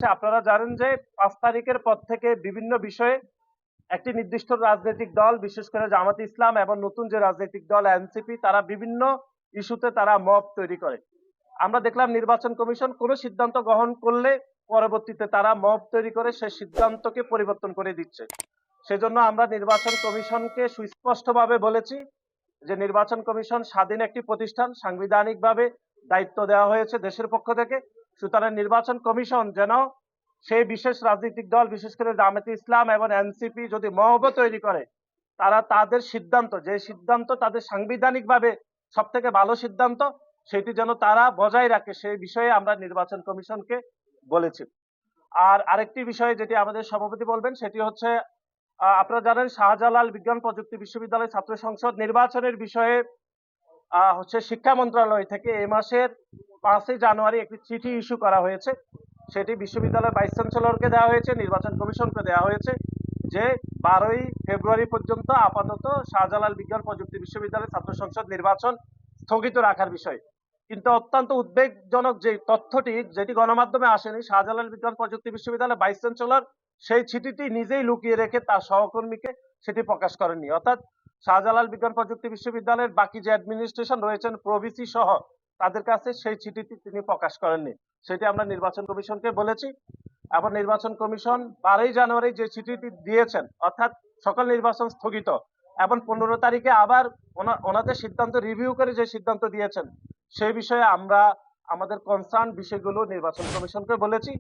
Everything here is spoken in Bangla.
আপনারা জানেন যে ৫ তারিখের পর থেকে বিভিন্ন বিষয়ে একটি নির্দিষ্ট রাজনৈতিক দল, বিশেষ করে জামাত ইসলাম এবং নতুন যে রাজনৈতিক দল এনসিপি, তারা বিভিন্ন ইস্যুতে তারা মব তৈরি করে। আমরা দেখলাম নির্বাচন কমিশন কোনো সিদ্ধান্ত গ্রহণ করলে পরবর্তীতে তারা মব তৈরি করে সেই সিদ্ধান্তকে পরিবর্তন করে দিচ্ছে। সেজন্য আমরা নির্বাচন কমিশনকে সুস্পষ্টভাবে বলেছি যে নির্বাচন কমিশন স্বাধীন একটি প্রতিষ্ঠান, সাংবিধানিকভাবে দায়িত্ব দেওয়া হয়েছে দেশের পক্ষ থেকে। সুতরাং নির্বাচন কমিশন যেন সেই বিশেষ রাজনৈতিক দল, বিশেষ করে জামায়াতে ইসলাম এবং এনসিপি যদি মহব তৈরি করে, তারা তাদের সিদ্ধান্ত, যে সিদ্ধান্ত তাদের সাংবিধানিকভাবে সব থেকে ভালো সিদ্ধান্ত, সেটি যেন তারা বজায় রাখে, সেই বিষয়ে আমরা নির্বাচন কমিশনকে বলেছি। আর আরেকটি বিষয় যেটি আমাদের সভাপতি বলবেন সেটি হচ্ছে, আপনারা জানেন শাহজালাল বিজ্ঞান প্রযুক্তি বিশ্ববিদ্যালয় ছাত্র সংসদ নির্বাচনের বিষয়ে হচ্ছে শিক্ষা মন্ত্রণালয় থেকে এই মাসের 5ই জানুয়ারি একটি চিঠি ইস্যু করা হয়েছে। সেটি বিশ্ববিদ্যালয়ের ভাইস চ্যান্সেলরকে দেওয়া হয়েছে, নির্বাচন কমিশনকে দেওয়া হয়েছে, যে 12ই ফেব্রুয়ারি পর্যন্ত আপাতত শাহজালাল বিজ্ঞান প্রযুক্তি বিশ্ববিদ্যালয় ছাত্র সংসদ নির্বাচন স্থগিত রাখার বিষয়। কিন্তু অত্যন্ত উদ্বেগজনক যে তথ্যটি, যেটি গণমাধ্যমে আসেনি, শাহজালাল বিজ্ঞান প্রযুক্তি বিশ্ববিদ্যালয়ের ভাইস চ্যান্সেলর সেই চিঠিটি নিজেই লুকিয়ে রেখে তার সহকর্মীকে সেটি প্রকাশ করেননি। অর্থাৎ শাহজালাল বিজ্ঞান প্রযুক্তি বিশ্ববিদ্যালয়ের বাকি যে অ্যাডমিনিস্ট্রেশন রয়েছেন, প্রভিসি সহ, তাদের কাছে সেই চিঠিটি তিনি প্রকাশ করেননি। সেটি আমরা নির্বাচন কমিশনকে বলেছি এবং নির্বাচন কমিশন 12ই জানুয়ারি যে চিঠিটি দিয়েছেন, অর্থাৎ সকল নির্বাচন স্থগিত, এবং 15 তারিখে আবার ওনাদের সিদ্ধান্ত রিভিউ করে যে সিদ্ধান্ত দিয়েছেন, সেই বিষয়ে আমরা আমাদের কনসার্ন বিষয়গুলো নির্বাচন কমিশনকে বলেছি